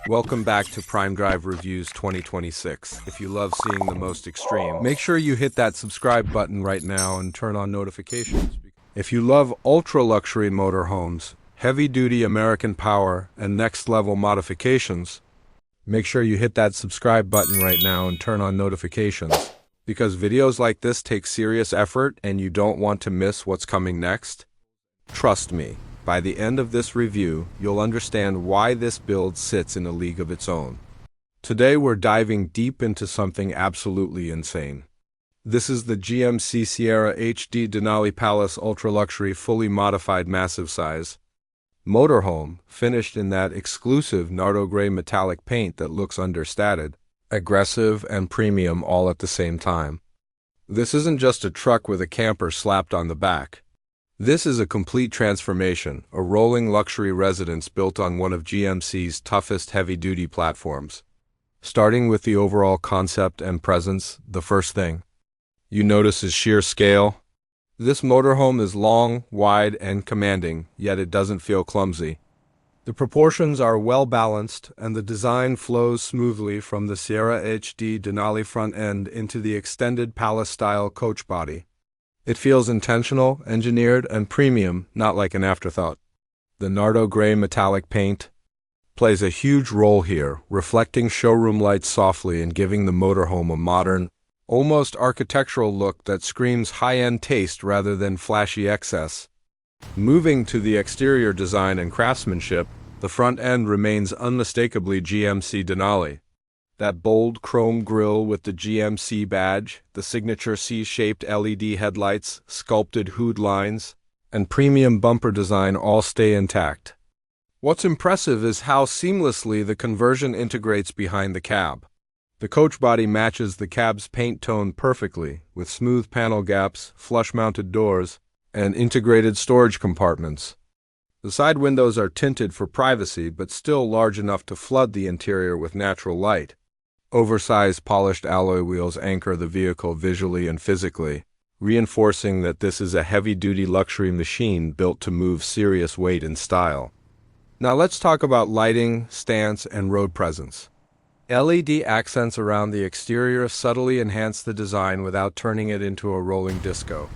Welcome back to PrimeDrive Reviews 2026. If you love seeing the most extreme, make sure you hit that subscribe button right now and turn on notifications. If you love ultra-luxury motorhomes, heavy-duty American power, and next-level modifications, make sure you hit that subscribe button right now and turn on notifications. Because videos like this take serious effort and you don't want to miss what's coming next. Trust me. By the end of this review, you'll understand why this build sits in a league of its own. Today we're diving deep into something absolutely insane. This is the GMC Sierra HD Denali Palace Ultra Luxury Fully Modified Massive Size Motorhome, finished in that exclusive Nardo Grey metallic paint that looks understated, aggressive, and premium all at the same time. This isn't just a truck with a camper slapped on the back. This is a complete transformation, a rolling luxury residence built on one of GMC's toughest heavy-duty platforms. Starting with the overall concept and presence, the first thing you notice is sheer scale. This motorhome is long, wide, and commanding, yet it doesn't feel clumsy. The proportions are well-balanced, and the design flows smoothly from the Sierra HD Denali front end into the extended palace-style coach body. It feels intentional, engineered, and premium, not like an afterthought. The Nardo Grey metallic paint plays a huge role here, reflecting showroom lights softly and giving the motorhome a modern, almost architectural look that screams high-end taste rather than flashy excess. Moving to the exterior design and craftsmanship, the front end remains unmistakably GMC Denali. That bold chrome grille with the GMC badge, the signature C-shaped LED headlights, sculpted hood lines, and premium bumper design all stay intact. What's impressive is how seamlessly the conversion integrates behind the cab. The coach body matches the cab's paint tone perfectly, with smooth panel gaps, flush-mounted doors, and integrated storage compartments. The side windows are tinted for privacy but still large enough to flood the interior with natural light. Oversized polished alloy wheels anchor the vehicle visually and physically, reinforcing that this is a heavy-duty luxury machine built to move serious weight and style. Now let's talk about lighting, stance, and road presence. LED accents around the exterior subtly enhance the design without turning it into a rolling disco.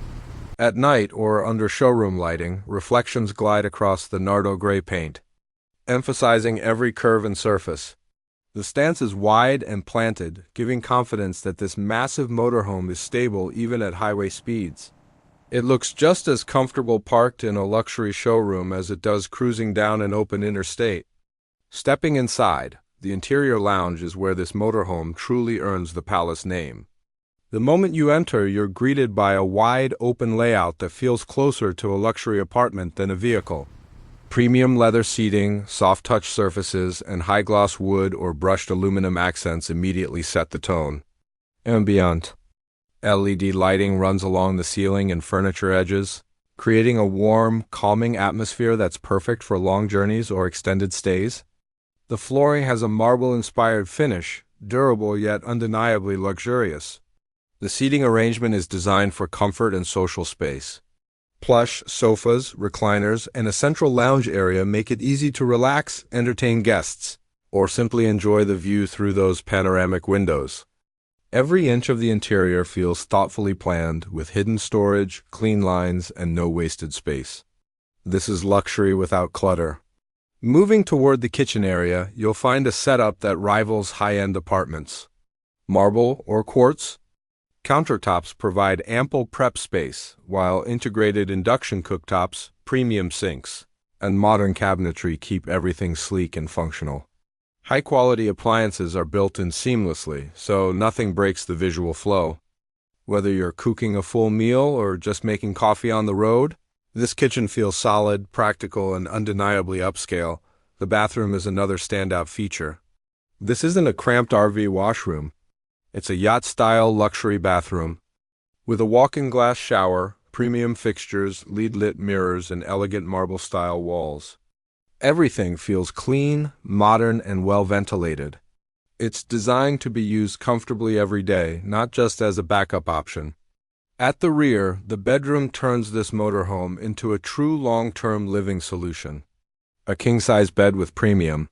At night or under showroom lighting, reflections glide across the Nardo Grey paint, emphasizing every curve and surface. The stance is wide and planted, giving confidence that this massive motorhome is stable even at highway speeds. It looks just as comfortable parked in a luxury showroom as it does cruising down an open interstate. Stepping inside, the interior lounge is where this motorhome truly earns the Palace name. The moment you enter, you're greeted by a wide, open layout that feels closer to a luxury apartment than a vehicle. Premium leather seating, soft-touch surfaces, and high-gloss wood or brushed aluminum accents immediately set the tone. Ambient LED lighting runs along the ceiling and furniture edges, creating a warm, calming atmosphere that's perfect for long journeys or extended stays. The flooring has a marble-inspired finish, durable yet undeniably luxurious. The seating arrangement is designed for comfort and social space. Plush sofas, recliners, and a central lounge area make it easy to relax, entertain guests, or simply enjoy the view through those panoramic windows. Every inch of the interior feels thoughtfully planned, with hidden storage, clean lines, and no wasted space. This is luxury without clutter. Moving toward the kitchen area, you'll find a setup that rivals high-end apartments. Marble or quartz countertops provide ample prep space, while integrated induction cooktops, premium sinks, and modern cabinetry keep everything sleek and functional. High-quality appliances are built in seamlessly, so nothing breaks the visual flow. Whether you're cooking a full meal or just making coffee on the road, this kitchen feels solid, practical, and undeniably upscale. The bathroom is another standout feature. This isn't a cramped RV washroom. It's a yacht-style luxury bathroom. With a walk-in glass shower, premium fixtures, LED-lit mirrors, and elegant marble-style walls. Everything feels clean, modern, and well-ventilated. It's designed to be used comfortably every day, not just as a backup option. At the rear, the bedroom turns this motorhome into a true long-term living solution. A king-size bed with premium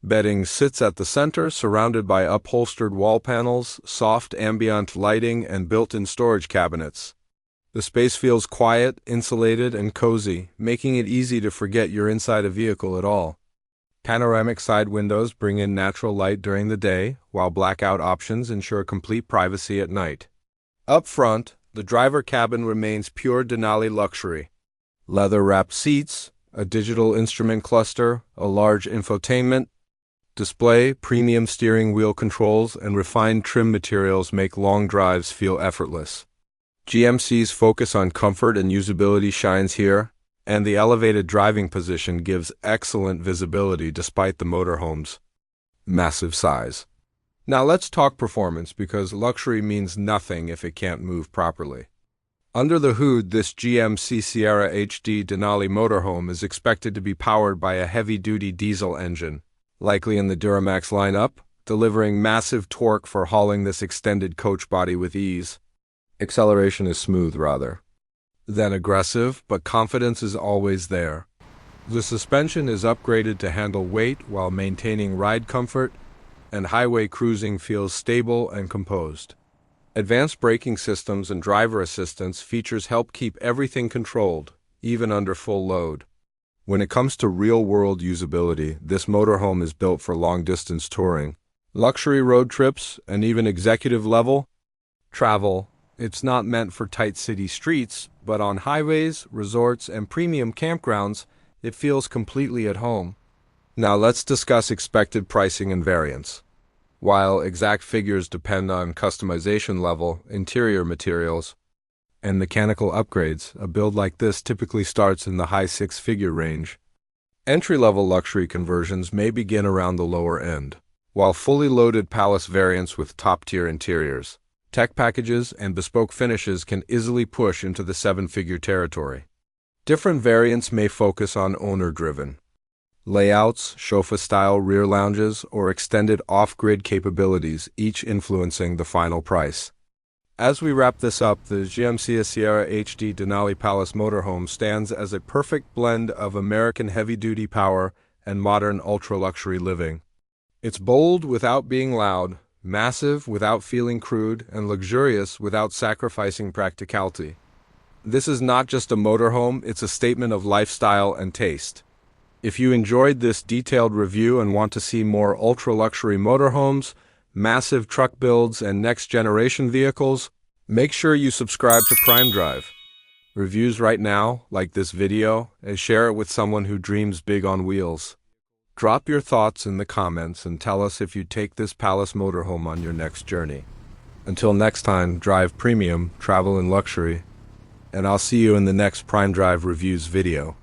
Bedding sits at the center, surrounded by upholstered wall panels, soft ambient lighting, and built-in storage cabinets. The space feels quiet, insulated, and cozy, making it easy to forget you're inside a vehicle at all. Panoramic side windows bring in natural light during the day, while blackout options ensure complete privacy at night. Up front, the driver cabin remains pure Denali luxury. Leather-wrapped seats, a digital instrument cluster, a large infotainment display, premium steering wheel controls, and refined trim materials make long drives feel effortless. GMC's focus on comfort and usability shines here, and the elevated driving position gives excellent visibility despite the motorhome's massive size. Now let's talk performance, because luxury means nothing if it can't move properly. Under the hood, this GMC Sierra HD Denali motorhome is expected to be powered by a heavy-duty diesel engine, likely in the Duramax lineup, delivering massive torque for hauling this extended coach body with ease. Acceleration is smooth, rather than aggressive, but confidence is always there. The suspension is upgraded to handle weight while maintaining ride comfort, and highway cruising feels stable and composed. Advanced braking systems and driver assistance features help keep everything controlled, even under full load. When it comes to real-world usability, this motorhome is built for long-distance touring, luxury road trips, and even executive-level travel. It's not meant for tight city streets, but on highways, resorts, and premium campgrounds, it feels completely at home. Now let's discuss expected pricing and variants. While exact figures depend on customization level, interior materials, and mechanical upgrades, a build like this typically starts in the high six-figure range. Entry-level luxury conversions may begin around the lower end, while fully loaded palace variants with top-tier interiors, tech packages, and bespoke finishes can easily push into the seven-figure territory. Different variants may focus on owner-driven layouts, chauffeur-style rear lounges, or extended off-grid capabilities, each influencing the final price. As we wrap this up, the GMC Sierra HD Denali Palace motorhome stands as a perfect blend of American heavy-duty power and modern ultra-luxury living. It's bold without being loud, massive without feeling crude, and luxurious without sacrificing practicality. This is not just a motorhome, it's a statement of lifestyle and taste. If you enjoyed this detailed review and want to see more ultra-luxury motorhomes, massive truck builds, and next-generation vehicles, make sure you subscribe to PrimeDrive Reviews right now, like this video, and share it with someone who dreams big on wheels. Drop your thoughts in the comments and tell us if you'd take this Palace motorhome on your next journey. Until next time, drive premium, travel in luxury, and I'll see you in the next PrimeDrive Reviews video.